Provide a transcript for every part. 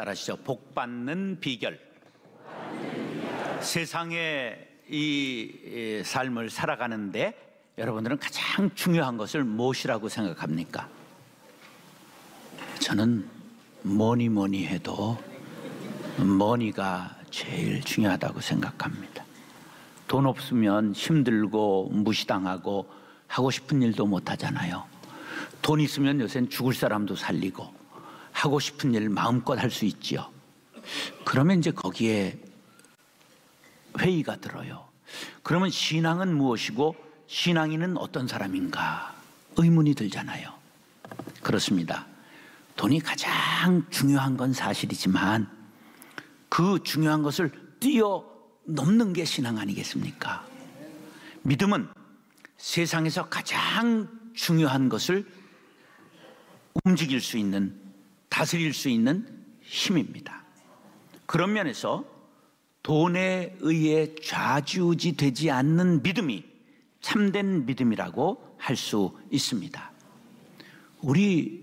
따라하시죠. 복 받는 비결. 세상의 이 삶을 살아가는데 여러분들은 가장 중요한 것을 무엇이라고 생각합니까? 저는 뭐니 해도 머니가 제일 중요하다고 생각합니다. 돈 없으면 힘들고 무시당하고 하고 싶은 일도 못 하잖아요. 돈 있으면 요새는 죽을 사람도 살리고 하고 싶은 일 마음껏 할 수 있지요. 그러면 이제 거기에 회의가 들어요. 그러면 신앙은 무엇이고 신앙인은 어떤 사람인가 의문이 들잖아요. 그렇습니다. 돈이 가장 중요한 건 사실이지만 그 중요한 것을 뛰어넘는 게 신앙 아니겠습니까? 믿음은 세상에서 가장 중요한 것을 움직일 수 있는, 다스릴 수 있는 힘입니다. 그런 면에서 돈에 의해 좌지우지되지 않는 믿음이 참된 믿음이라고 할 수 있습니다. 우리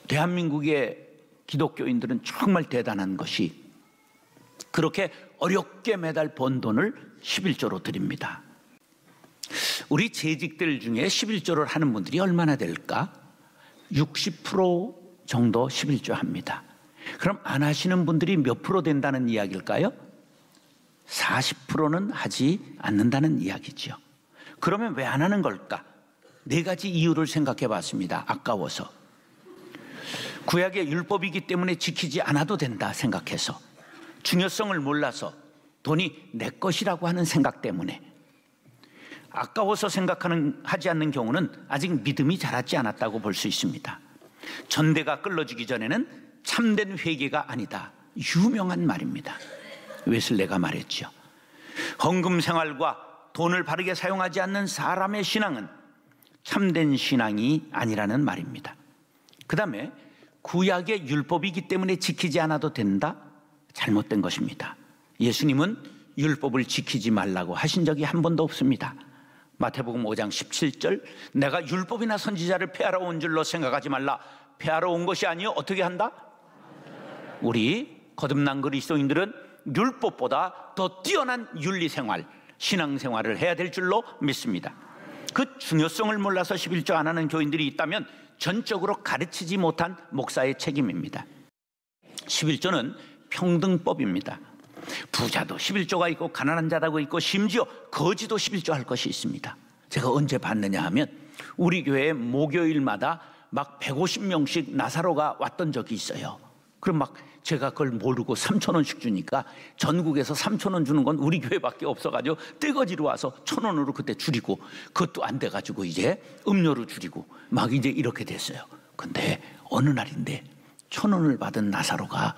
대한민국의 기독교인들은 정말 대단한 것이 그렇게 어렵게 매달 번 돈을 11조로 드립니다. 우리 재직들 중에 11조를 하는 분들이 얼마나 될까? 60% 정도 11조 합니다. 그럼 안 하시는 분들이 몇 프로 된다는 이야기일까요? 40%는 하지 않는다는 이야기죠. 그러면 왜 안 하는 걸까? 네 가지 이유를 생각해 봤습니다. 아까워서. 구약의 율법이기 때문에 지키지 않아도 된다 생각해서, 중요성을 몰라서, 돈이 내 것이라고 하는 생각 때문에, 아까워서 하지 않는 경우는 아직 믿음이 자라지 않았다고 볼 수 있습니다. 전대가 끌러지기 전에는 참된 회개가 아니다. 유명한 말입니다. 웨슬레가 말했죠. 헌금 생활과 돈을 바르게 사용하지 않는 사람의 신앙은 참된 신앙이 아니라는 말입니다. 그 다음에 구약의 율법이기 때문에 지키지 않아도 된다? 잘못된 것입니다. 예수님은 율법을 지키지 말라고 하신 적이 한 번도 없습니다. 마태복음 5장 17절, 내가 율법이나 선지자를 폐하러 온 줄로 생각하지 말라. 폐하러 온 것이 아니요 어떻게 한다? 우리 거듭난 그리스도인들은 율법보다 더 뛰어난 윤리생활, 신앙생활을 해야 될 줄로 믿습니다. 그 중요성을 몰라서 11조 안 하는 교인들이 있다면 전적으로 가르치지 못한 목사의 책임입니다. 11조는 평등법입니다. 부자도 11조가 있고 가난한 자도 있고 심지어 거지도 11조 할 것이 있습니다. 제가 언제 봤느냐 하면 우리 교회에 목요일마다 막 150명씩 나사로가 왔던 적이 있어요. 그럼 막 제가 그걸 모르고 3,000원씩 주니까 전국에서 3,000원 주는 건 우리 교회밖에 없어가지고 떼거지로 와서 1,000원으로 그때 줄이고, 그것도 안 돼가지고 이제 음료로 줄이고 막 이제 이렇게 됐어요. 근데 어느 날인데 1,000원을 받은 나사로가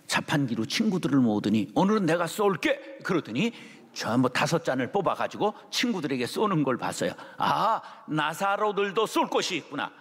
자판기로 친구들을 모으더니 오늘은 내가 쏠게 그러더니 전부 5잔을 뽑아가지고 친구들에게 쏘는 걸 봤어요. 아, 나사로들도 쏠 것이 있구나.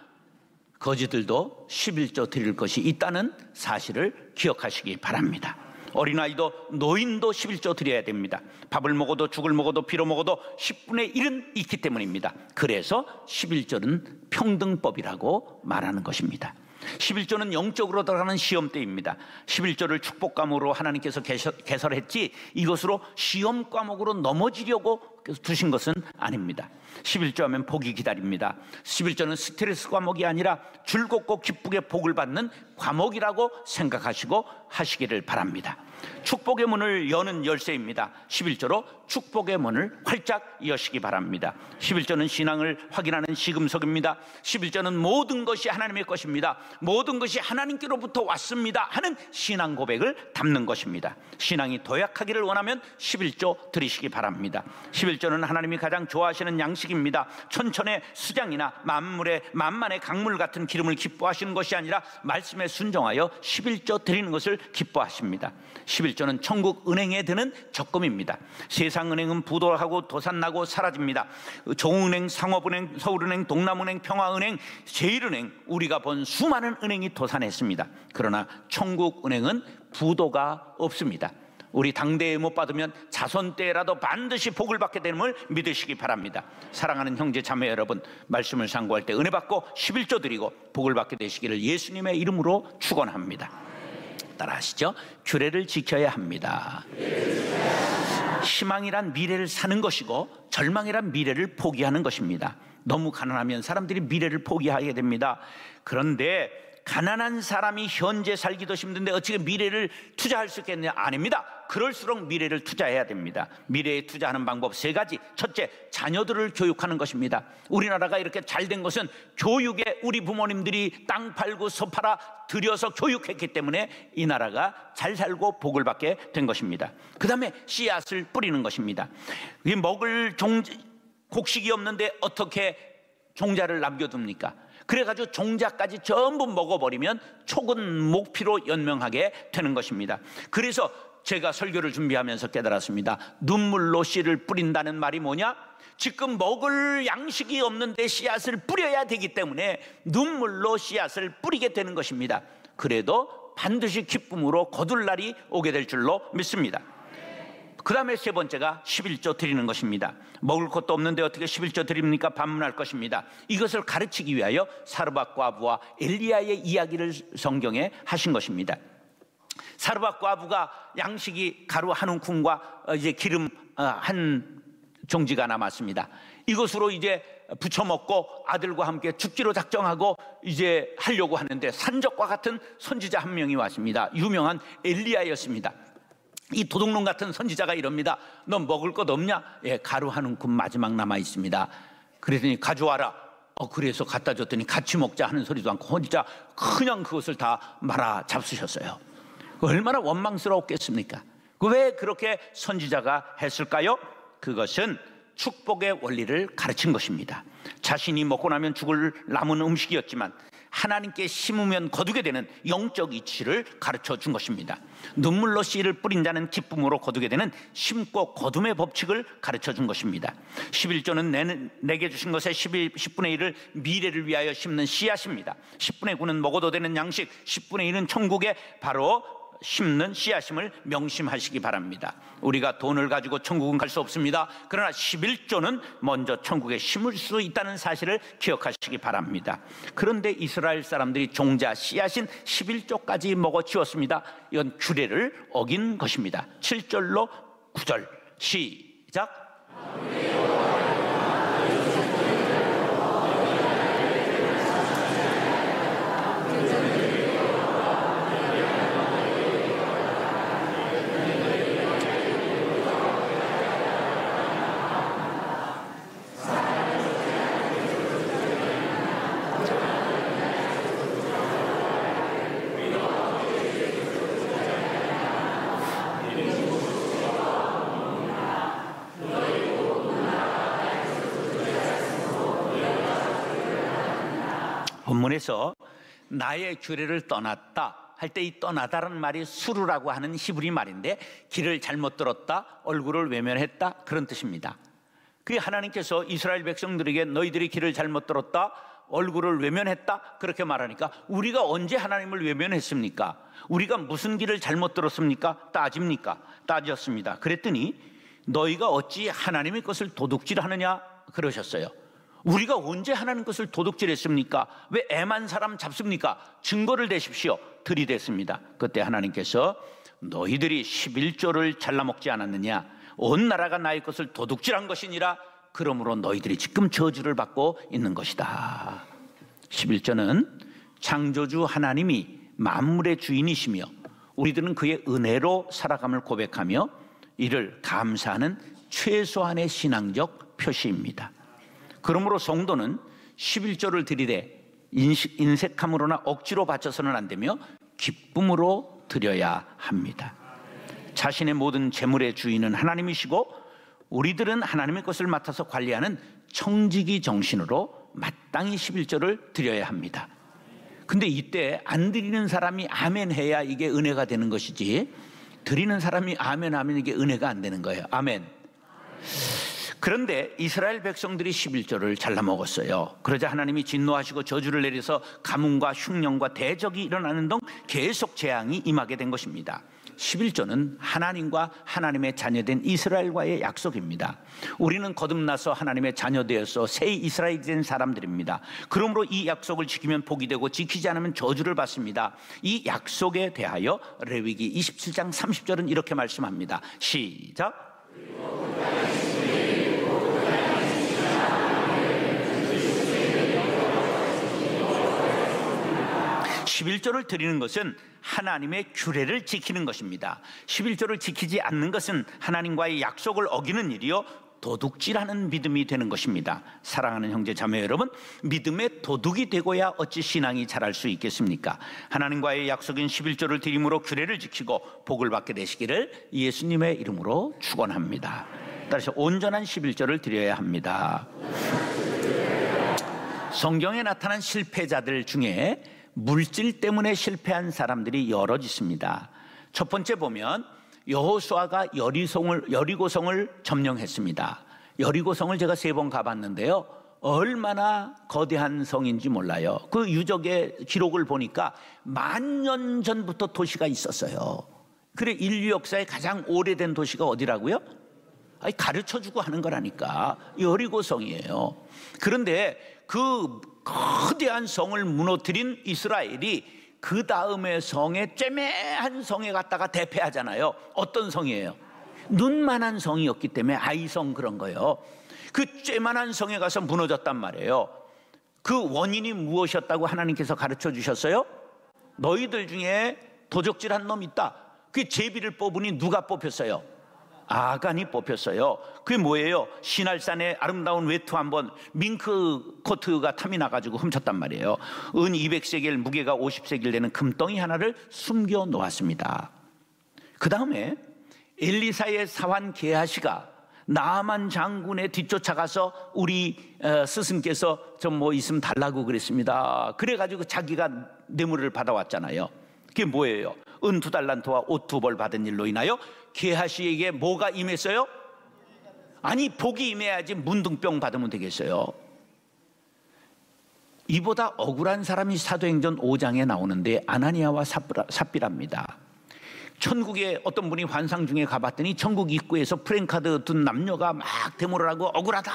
거지들도 11조 드릴 것이 있다는 사실을 기억하시기 바랍니다. 어린아이도 노인도 11조 드려야 됩니다. 밥을 먹어도 죽을 먹어도 피로 먹어도 10분의 1은 있기 때문입니다. 그래서 11조는 평등법이라고 말하는 것입니다. 11조는 영적으로 들어가는 시험대입니다. 11조를 축복감으로 하나님께서 개설했지 이것으로 시험 과목으로 넘어지려고 두신 것은 아닙니다. 11조 하면 복이 기다립니다. 11조는 스트레스 과목이 아니라 즐겁고 기쁘게 복을 받는 과목이라고 생각하시고 하시기를 바랍니다. 축복의 문을 여는 열쇠입니다. 11조로 축복의 문을 활짝 여시기 바랍니다. 11조는 신앙을 확인하는 시금석입니다. 11조는 모든 것이 하나님의 것입니다. 모든 것이 하나님께로부터 왔습니다 하는 신앙 고백을 담는 것입니다. 신앙이 도약하기를 원하면 11조 드리시기 바랍니다. 11조는 하나님이 가장 좋아하시는 양식입니다. 천천의 수장이나 만만의 강물 같은 기름을 기뻐하시는 것이 아니라 말씀에 순종하여 11조 드리는 것을 기뻐하십니다. 11조는 천국 은행에 드는 적금입니다. 세상 은행은 부도하고 도산나고 사라집니다. 종은행, 상업은행, 서울은행, 동남은행, 평화은행, 제일은행, 우리가 본 수많은 은행이 도산했습니다. 그러나 천국 은행은 부도가 없습니다. 우리 당대에 못 받으면 자손 때라도 반드시 복을 받게 됨을 믿으시기 바랍니다. 사랑하는 형제 자매 여러분, 말씀을 상고할 때 은혜 받고 11조 드리고 복을 받게 되시기를 예수님의 이름으로 축원합니다. 따라하시죠. 규례를 지켜야 합니다. 희망이란 미래를 사는 것이고 절망이란 미래를 포기하는 것입니다. 너무 가난하면 사람들이 미래를 포기하게 됩니다. 그런데 가난한 사람이 현재 살기도 힘든데 어떻게 미래를 투자할 수 있겠느냐? 아닙니다. 그럴수록 미래를 투자해야 됩니다. 미래에 투자하는 방법 3가지. 첫째, 자녀들을 교육하는 것입니다. 우리나라가 이렇게 잘된 것은 교육에 우리 부모님들이 땅 팔고 소 팔아 들여서 교육했기 때문에 이 나라가 잘 살고 복을 받게 된 것입니다. 그 다음에 씨앗을 뿌리는 것입니다. 먹을 곡식이 없는데 어떻게 종자를 남겨둡니까? 그래가지고 종자까지 전부 먹어버리면 촉은 목피로 연명하게 되는 것입니다. 그래서 제가 설교를 준비하면서 깨달았습니다. 눈물로 씨를 뿌린다는 말이 뭐냐? 지금 먹을 양식이 없는데 씨앗을 뿌려야 되기 때문에 눈물로 씨앗을 뿌리게 되는 것입니다. 그래도 반드시 기쁨으로 거둘 날이 오게 될 줄로 믿습니다. 그 다음에 3번째가 11조 드리는 것입니다. 먹을 것도 없는데 어떻게 11조 드립니까? 반문할 것입니다. 이것을 가르치기 위하여 사르밧 과부와 엘리야의 이야기를 성경에 하신 것입니다. 사르밧 과부가 양식이 가루 한 움큼과 이제 기름 한 종지가 남았습니다. 이것으로 이제 부쳐 먹고 아들과 함께 죽기로 작정하고 이제 하려고 하는데 산적과 같은 선지자 한 명이 왔습니다. 유명한 엘리야였습니다. 이 도둑놈 같은 선지자가 이럽니다. 너 먹을 것 없냐? 예, 가루 한 움큼 마지막 남아 있습니다. 그랬더니 가져와라. 그래서 갖다 줬더니 같이 먹자 하는 소리도 않고 혼자 그냥 그것을 다 말아 잡수셨어요. 얼마나 원망스러웠겠습니까? 왜 그렇게 선지자가 했을까요? 그것은 축복의 원리를 가르친 것입니다. 자신이 먹고 나면 죽을 남은 음식이었지만 하나님께 심으면 거두게 되는 영적 이치를 가르쳐 준 것입니다. 눈물로 씨를 뿌린 자는 기쁨으로 거두게 되는 심고 거둠의 법칙을 가르쳐 준 것입니다. 11조는 내게 주신 것의 10분의 1을 미래를 위하여 심는 씨앗입니다. 10분의 9는 먹어도 되는 양식, 10분의 1은 천국에 바로 심는 씨앗임을 명심하시기 바랍니다. 우리가 돈을 가지고 천국은 갈 수 없습니다. 그러나 11조는 먼저 천국에 심을 수 있다는 사실을 기억하시기 바랍니다. 그런데 이스라엘 사람들이 종자 씨앗인 11조까지 먹어치웠습니다. 이건 규례를 어긴 것입니다. 7절로 9절 시작. 본문에서 나의 규례를 떠났다 할 때 이 떠나다라는 말이 수르라고 하는 히브리 말인데 길을 잘못 들었다, 얼굴을 외면했다 그런 뜻입니다. 그게 하나님께서 이스라엘 백성들에게 너희들이 길을 잘못 들었다, 얼굴을 외면했다 그렇게 말하니까 우리가 언제 하나님을 외면했습니까? 우리가 무슨 길을 잘못 들었습니까? 따졌습니다. 그랬더니 너희가 어찌 하나님의 것을 도둑질하느냐 그러셨어요. 우리가 언제 하나님 것을 도둑질했습니까? 왜 애만 사람 잡습니까? 증거를 대십시오. 들이댔습니다. 그때 하나님께서 너희들이 11조를 잘라먹지 않았느냐? 온 나라가 나의 것을 도둑질한 것이니라. 그러므로 너희들이 지금 저주를 받고 있는 것이다. 11조는 창조주 하나님이 만물의 주인이시며 우리들은 그의 은혜로 살아감을 고백하며 이를 감사하는 최소한의 신앙적 표시입니다. 그러므로 성도는 11조를 드리되 인색함으로나 억지로 바쳐서는 안 되며 기쁨으로 드려야 합니다. 자신의 모든 재물의 주인은 하나님이시고 우리들은 하나님의 것을 맡아서 관리하는 청지기 정신으로 마땅히 11조를 드려야 합니다. 근데 이때 안 드리는 사람이 아멘 해야 이게 은혜가 되는 것이지 드리는 사람이 아멘 하면 이게 은혜가 안 되는 거예요. 아멘. 그런데 이스라엘 백성들이 11조를 잘라 먹었어요. 그러자 하나님이 진노하시고 저주를 내려서 가뭄과 흉년과 대적이 일어나는 등 계속 재앙이 임하게 된 것입니다. 11조는 하나님과 하나님의 자녀된 이스라엘과의 약속입니다. 우리는 거듭나서 하나님의 자녀되어서 새 이스라엘이 된 사람들입니다. 그러므로 이 약속을 지키면 복이 되고 지키지 않으면 저주를 받습니다. 이 약속에 대하여 레위기 27장 30절은 이렇게 말씀합니다. 시작. 11조를 드리는 것은 하나님의 규례를 지키는 것입니다. 11조를 지키지 않는 것은 하나님과의 약속을 어기는 일이요 도둑질하는 믿음이 되는 것입니다. 사랑하는 형제 자매 여러분, 믿음의 도둑이 되고야 어찌 신앙이 자랄 수 있겠습니까? 하나님과의 약속인 11조를 드림으로 규례를 지키고 복을 받게 되시기를 예수님의 이름으로 축원합니다. 따라서 온전한 11조를 드려야 합니다. 성경에 나타난 실패자들 중에 물질 때문에 실패한 사람들이 여럿 있습니다. 첫 번째 보면 여호수아가 여리고성을 점령했습니다. 여리고성을 제가 3번 가봤는데요, 얼마나 거대한 성인지 몰라요. 그 유적의 기록을 보니까 10,000년 전부터 도시가 있었어요. 그래, 인류 역사의 가장 오래된 도시가 어디라고요? 가르쳐주고 하는 거라니까. 여리고성이에요. 그런데 그 거대한 성을 무너뜨린 이스라엘이 그 다음에 성에 쬐매한 성에 갔다가 대패하잖아요. 어떤 성이에요? 눈만한 성이었기 때문에 아이성 그런 거예요. 그 쬐만한 성에 가서 무너졌단 말이에요. 그 원인이 무엇이었다고 하나님께서 가르쳐 주셨어요? 너희들 중에 도적질한 놈 있다. 그 제비를 뽑으니 누가 뽑혔어요? 아간이 뽑혔어요. 그게 뭐예요? 시날산의 아름다운 외투 한번 밍크 코트가 탐이 나가지고 훔쳤단 말이에요. 은 200세겔, 무게가 50세겔 되는 금덩이 하나를 숨겨 놓았습니다. 그 다음에 엘리사의 사환 게하시가 나아만 장군의 뒤쫓아가서 우리 스승께서 좀 뭐 있으면 달라고 그랬습니다. 그래가지고 자기가 뇌물을 받아왔잖아요. 그게 뭐예요? 은 2달란트와 옷 2벌 받은 일로 인하여 게하시에게 뭐가 임했어요? 아니, 복이 임해야지 문둥병 받으면 되겠어요. 이보다 억울한 사람이 사도행전 5장에 나오는데 아나니아와 삽비라입니다. 천국에 어떤 분이 환상 중에 가봤더니 천국 입구에서 프랜카드 둔 남녀가 막 데모를 하고 억울하다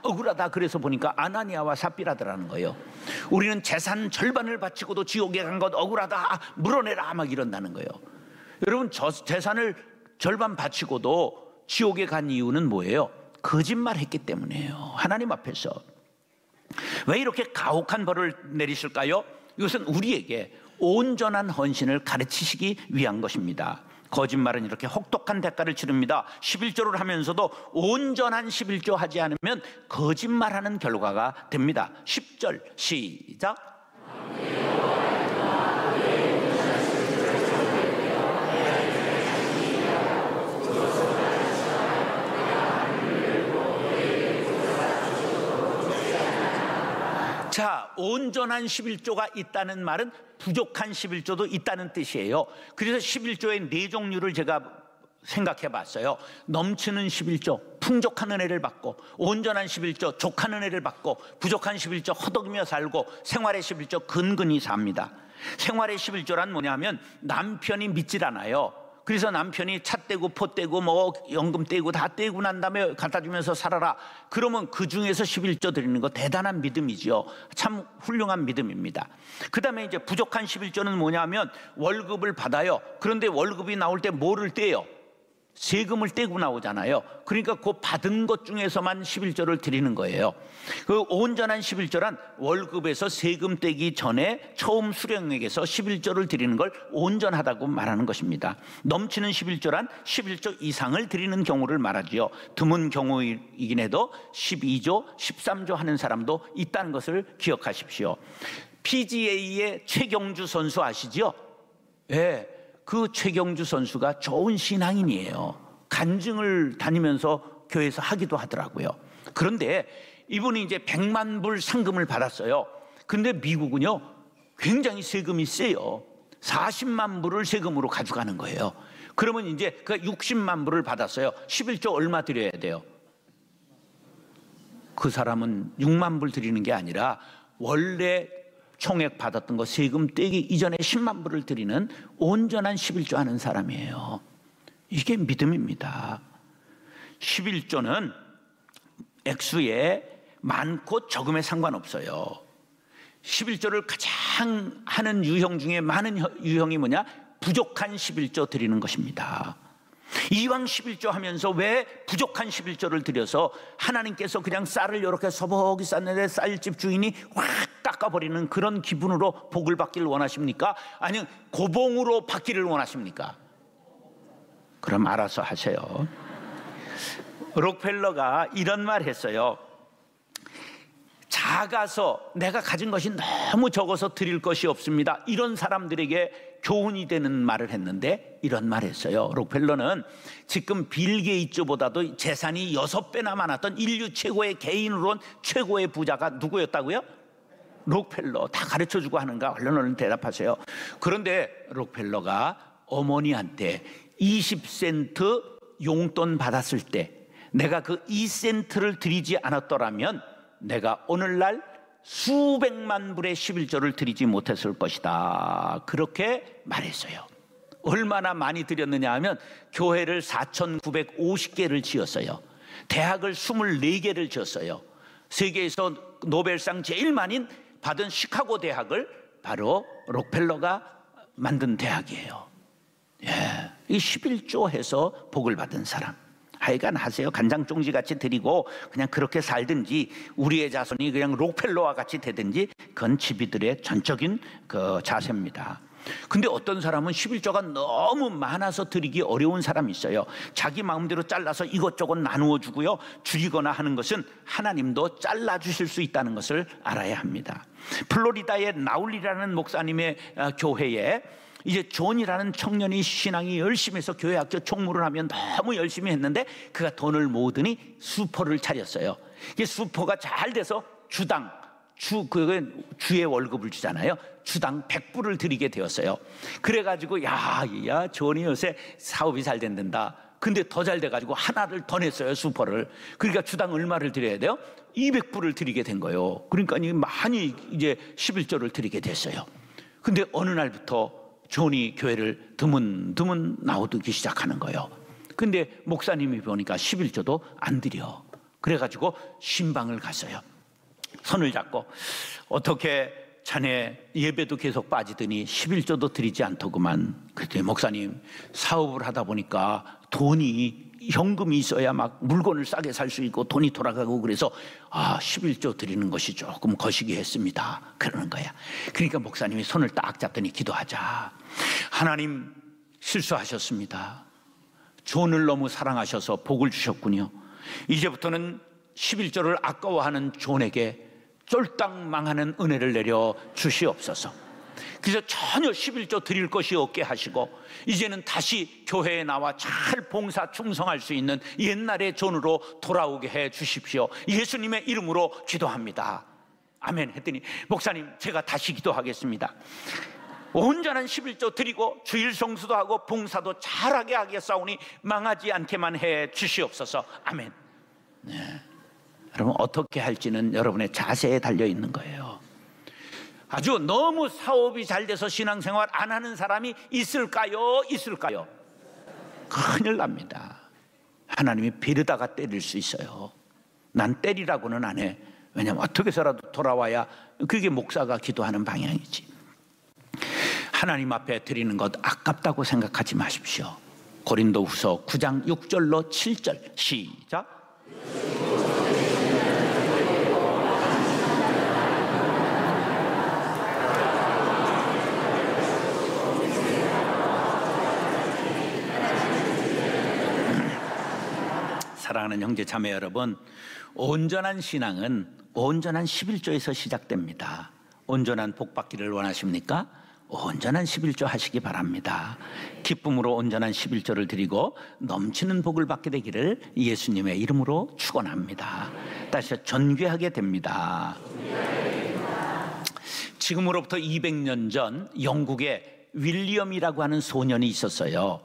억울하다, 그래서 보니까 아나니아와 삽비라더라는 거예요. 우리는 재산 절반을 바치고도 지옥에 간 것 억울하다, 물어내라, 막 이런다는 거예요. 여러분, 저 재산을 절반 바치고도 지옥에 간 이유는 뭐예요? 거짓말했기 때문이에요. 하나님 앞에서. 왜 이렇게 가혹한 벌을 내리실까요? 이것은 우리에게 온전한 헌신을 가르치시기 위한 것입니다. 거짓말은 이렇게 혹독한 대가를 치릅니다. 11조를 하면서도 온전한 11조 하지 않으면 거짓말하는 결과가 됩니다. 10절 시작. 자, 온전한 11조가 있다는 말은 부족한 11조도 있다는 뜻이에요. 그래서 11조의 4종류를 제가 생각해 봤어요. 넘치는 11조, 풍족한 은혜를 받고, 온전한 11조, 족한 은혜를 받고, 부족한 11조, 허덕이며 살고, 생활의 11조, 근근히 삽니다. 생활의 11조란 뭐냐면 남편이 믿질 않아요. 그래서 남편이 차 떼고 포 떼고 뭐 연금 떼고 다 떼고 난 다음에 갖다 주면서 살아라. 그러면 그 중에서 11조 드리는 거 대단한 믿음이죠. 참 훌륭한 믿음입니다. 그 다음에 이제 부족한 11조는 뭐냐면 월급을 받아요. 그런데 월급이 나올 때 뭐를 떼요? 세금을 떼고 나오잖아요. 그러니까 그 받은 것 중에서만 11조를 드리는 거예요. 그 온전한 11조란 월급에서 세금 떼기 전에 처음 수령액에서 11조를 드리는 걸 온전하다고 말하는 것입니다. 넘치는 11조란 11조 이상을 드리는 경우를 말하지요. 드문 경우이긴 해도 12조, 13조 하는 사람도 있다는 것을 기억하십시오. PGA의 최경주 선수 아시죠? 예. 그 최경주 선수가 좋은 신앙인이에요. 간증을 다니면서 교회에서 하기도 하더라고요. 그런데 이분이 이제 100만 불 상금을 받았어요. 근데 미국은요, 굉장히 세금이 세요. 40만 불을 세금으로 가져가는 거예요. 그러면 이제 그 60만 불을 받았어요. 11조 얼마 드려야 돼요? 그 사람은 6만 불 드리는 게 아니라 원래 총액 받았던 거 세금 떼기 이전에 10만 불을 드리는 온전한 11조 하는 사람이에요. 이게 믿음입니다. 11조는 액수에 많고 적음에 상관없어요. 11조를 가장 하는 유형 중에 많은 유형이 뭐냐? 부족한 11조 드리는 것입니다. 이왕 11조 하면서 왜 부족한 11조를 드려서 하나님께서 그냥 쌀을 이렇게 서먹이 쌌는데 쌀집 주인이 확 깎아버리는 그런 기분으로 복을 받기를 원하십니까? 아니면 고봉으로 받기를 원하십니까? 그럼 알아서 하세요. 록펠러가 이런 말 했어요. 작아서 내가 가진 것이 너무 적어서 드릴 것이 없습니다. 이런 사람들에게 교훈이 되는 말을 했는데 이런 말 했어요. 록펠러는 지금 빌 게이츠보다도 재산이 6배나 많았던 인류 최고의 개인으로는 최고의 부자가 누구였다고요? 록펠러. 다 가르쳐주고 하는가? 얼른 대답하세요. 그런데 록펠러가 어머니한테 20센트 용돈 받았을 때 내가 그 2센트를 드리지 않았더라면 내가 오늘날 수백만 불의 11조를 드리지 못했을 것이다. 그렇게 말했어요. 얼마나 많이 드렸느냐 하면 교회를 4,950개를 지었어요. 대학을 24개를 지었어요. 세계에서 노벨상 제일 많이 받은 시카고 대학을 바로 록펠러가 만든 대학이에요. 예, 이 11조 해서 복을 받은 사람. 하여간 하세요. 간장종지 같이 드리고 그냥 그렇게 살든지 우리의 자손이 그냥 록펠러와 같이 되든지 그건 지비들의 전적인 그 자세입니다. 근데 어떤 사람은 11조가 너무 많아서 드리기 어려운 사람이 있어요. 자기 마음대로 잘라서 이것저것 나누어 주고요, 줄이거나 하는 것은 하나님도 잘라주실 수 있다는 것을 알아야 합니다. 플로리다의 나울리라는 목사님의 교회에 이제 존이라는 청년이 신앙이 열심히 해서 교회 학교 총무를 하면 너무 열심히 했는데 그가 돈을 모으더니 수포를 차렸어요. 이게 수포가 잘 돼서 주의 월급을 주잖아요. 주당 100불을 드리게 되었어요. 그래가지고 야 존이 요새 사업이 잘 된단다. 근데 더 잘 돼가지고 하나를 더 냈어요, 수포를. 그러니까 주당 얼마를 드려야 돼요? 200불을 드리게 된 거예요. 그러니까 많이 이제 11조를 드리게 됐어요. 근데 어느 날부터 존이 교회를 드문드문 나오기 시작하는 거예요. 근데 목사님이 보니까 11조도 안 드려. 그래가지고 신방을 갔어요. 손을 잡고 어떻게 자네 예배도 계속 빠지더니 11조도 드리지 않더구만. 그랬더니 목사님, 사업을 하다 보니까 돈이 현금이 있어야 막 물건을 싸게 살 수 있고 돈이 돌아가고 그래서 11조 드리는 것이 조금 거시기 했습니다. 그러는 거야. 그러니까 목사님이 손을 딱 잡더니 기도하자. 하나님, 실수하셨습니다. 존을 너무 사랑하셔서 복을 주셨군요. 이제부터는 11조를 아까워하는 존에게 쫄딱 망하는 은혜를 내려 주시옵소서. 그래서 전혀 11조 드릴 것이 없게 하시고 이제는 다시 교회에 나와 잘 봉사 충성할 수 있는 옛날의 존으로 돌아오게 해 주십시오. 예수님의 이름으로 기도합니다. 아멘 했더니 목사님, 제가 다시 기도하겠습니다. 온전한 11조 드리고 주일 성수도 하고 봉사도 잘하게 하겠사오니 망하지 않게만 해 주시옵소서. 아멘. 네. 여러분, 어떻게 할지는 여러분의 자세에 달려 있는 거예요. 아주 너무 사업이 잘 돼서 신앙생활 안 하는 사람이 있을까요? 큰일 납니다. 하나님이 베르다가 때릴 수 있어요. 난 때리라고는 안 해. 왜냐하면 어떻게 해서라도 돌아와야 그게 목사가 기도하는 방향이지. 하나님 앞에 드리는 것 아깝다고 생각하지 마십시오. 고린도후서 9장 6절로 7절 시작. 사랑하는 형제 자매 여러분, 온전한 신앙은 온전한 11조에서 시작됩니다. 온전한 복 받기를 원하십니까? 온전한 11조 하시기 바랍니다. 기쁨으로 온전한 11조를 드리고 넘치는 복을 받게 되기를 예수님의 이름으로 축원합니다. 다시 존귀하게 됩니다. 지금으로부터 200년 전 영국에 윌리엄이라고 하는 소년이 있었어요.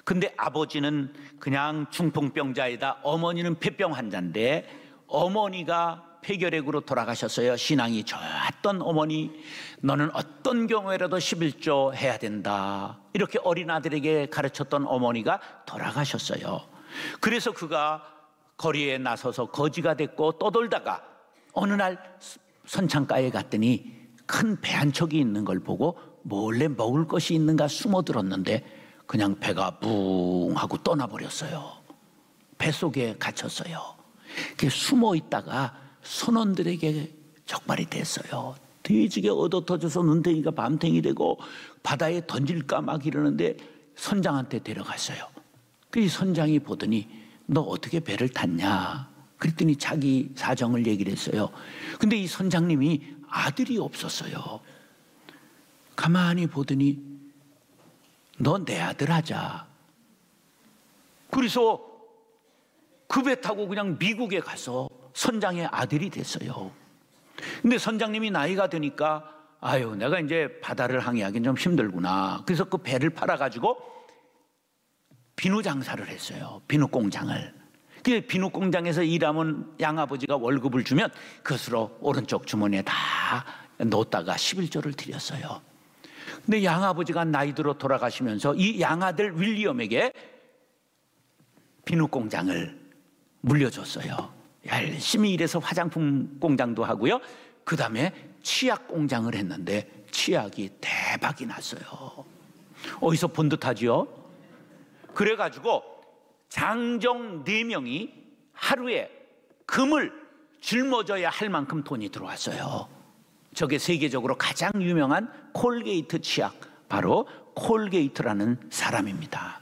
근데 아버지는 그냥 중풍병자이다, 어머니는 폐병 환자인데 어머니가 폐결핵으로 돌아가셨어요. 신앙이 좋았던 어머니, 너는 어떤 경우에라도 11조 해야 된다, 이렇게 어린 아들에게 가르쳤던 어머니가 돌아가셨어요. 그래서 그가 거리에 나서서 거지가 됐고 떠돌다가 어느 날 선창가에 갔더니 큰 배 한 척이 있는 걸 보고 몰래 먹을 것이 있는가 숨어들었는데 그냥 배가 붕 하고 떠나버렸어요. 뱃속에 갇혔어요. 숨어 있다가 선원들에게 적발이 됐어요. 돼지게 얻어터져서 눈탱이가 밤탱이 되고 바다에 던질까 막 이러는데 선장한테 데려갔어요. 그 선장이 보더니 너 어떻게 배를 탔냐 그랬더니 자기 사정을 얘기를 했어요. 근데 이 선장님이 아들이 없었어요. 가만히 보더니 너 내 아들 하자. 그래서 그 배 타고 그냥 미국에 가서 선장의 아들이 됐어요. 근데 선장님이 나이가 드니까 아유, 내가 이제 바다를 항해하기는 좀 힘들구나. 그래서 그 배를 팔아가지고 비누 장사를 했어요. 비누 공장을. 그 비누 공장에서 일하면 양아버지가 월급을 주면 그것으로 오른쪽 주머니에 다 넣었다가 11조를 드렸어요. 근데 양아버지가 나이 들어 돌아가시면서 이 양아들 윌리엄에게 비누 공장을 물려줬어요. 열심히 일해서 화장품 공장도 하고요. 그 다음에 치약 공장을 했는데 치약이 대박이 났어요. 어디서 본 듯하지요? 그래가지고 장정 4명이 하루에 금을 짊어져야 할 만큼 돈이 들어왔어요. 저게 세계적으로 가장 유명한 콜게이트 치약, 바로 콜게이트라는 사람입니다.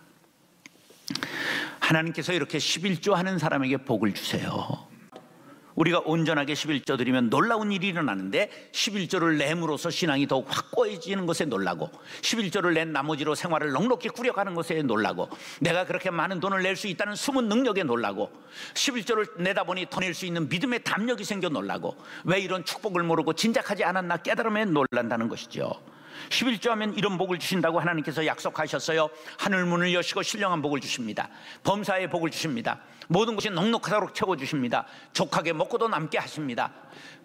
하나님께서 이렇게 11조 하는 사람에게 복을 주세요. 우리가 온전하게 11조 드리면 놀라운 일이 일어나는데 11조를 냄으로써 신앙이 더욱 확고해지는 것에 놀라고 11조를 낸 나머지로 생활을 넉넉히 꾸려가는 것에 놀라고 내가 그렇게 많은 돈을 낼 수 있다는 숨은 능력에 놀라고 11조를 내다 보니 더 낼 수 있는 믿음의 담력이 생겨 놀라고 왜 이런 축복을 모르고 진작하지 않았나 깨달음에 놀란다는 것이죠. 11조 하면 이런 복을 주신다고 하나님께서 약속하셨어요. 하늘 문을 여시고 신령한 복을 주십니다. 범사의 복을 주십니다. 모든 것이 넉넉하도록 채워주십니다. 족하게 먹고도 남게 하십니다.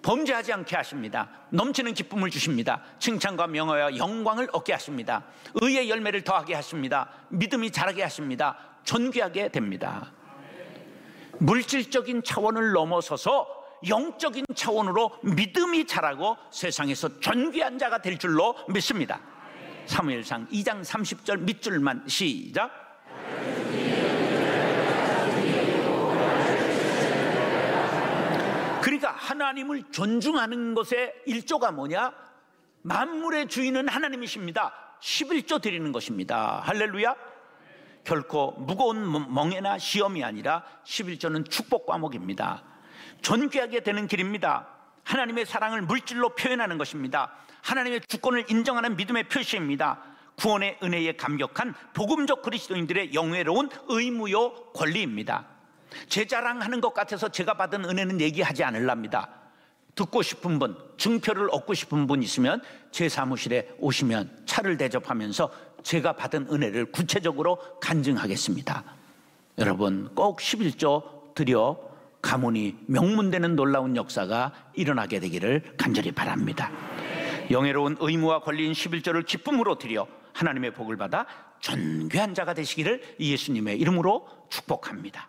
범죄하지 않게 하십니다. 넘치는 기쁨을 주십니다. 칭찬과 명예와 영광을 얻게 하십니다. 의의 열매를 더하게 하십니다. 믿음이 자라게 하십니다. 존귀하게 됩니다. 물질적인 차원을 넘어서서 영적인 차원으로 믿음이 자라고 세상에서 존귀한 자가 될 줄로 믿습니다. 사무엘상 2장 30절 밑줄만 시작. 그러니까 하나님을 존중하는 것의 1조가 뭐냐? 만물의 주인은 하나님이십니다. 11조 드리는 것입니다. 할렐루야. 결코 무거운 멍에나 시험이 아니라 11조는 축복 과목입니다. 존귀하게 되는 길입니다. 하나님의 사랑을 물질로 표현하는 것입니다. 하나님의 주권을 인정하는 믿음의 표시입니다. 구원의 은혜에 감격한 복음적 그리스도인들의 영예로운 의무요 권리입니다. 제 자랑하는 것 같아서 제가 받은 은혜는 얘기하지 않으랍니다. 듣고 싶은 분, 증표를 얻고 싶은 분 있으면 제 사무실에 오시면 차를 대접하면서 제가 받은 은혜를 구체적으로 간증하겠습니다. 여러분 꼭 11조 드려 가문이 명문되는 놀라운 역사가 일어나게 되기를 간절히 바랍니다. 영예로운 의무와 권리인 11조를 기쁨으로 드려 하나님의 복을 받아 존귀한 자가 되시기를 예수님의 이름으로 축복합니다.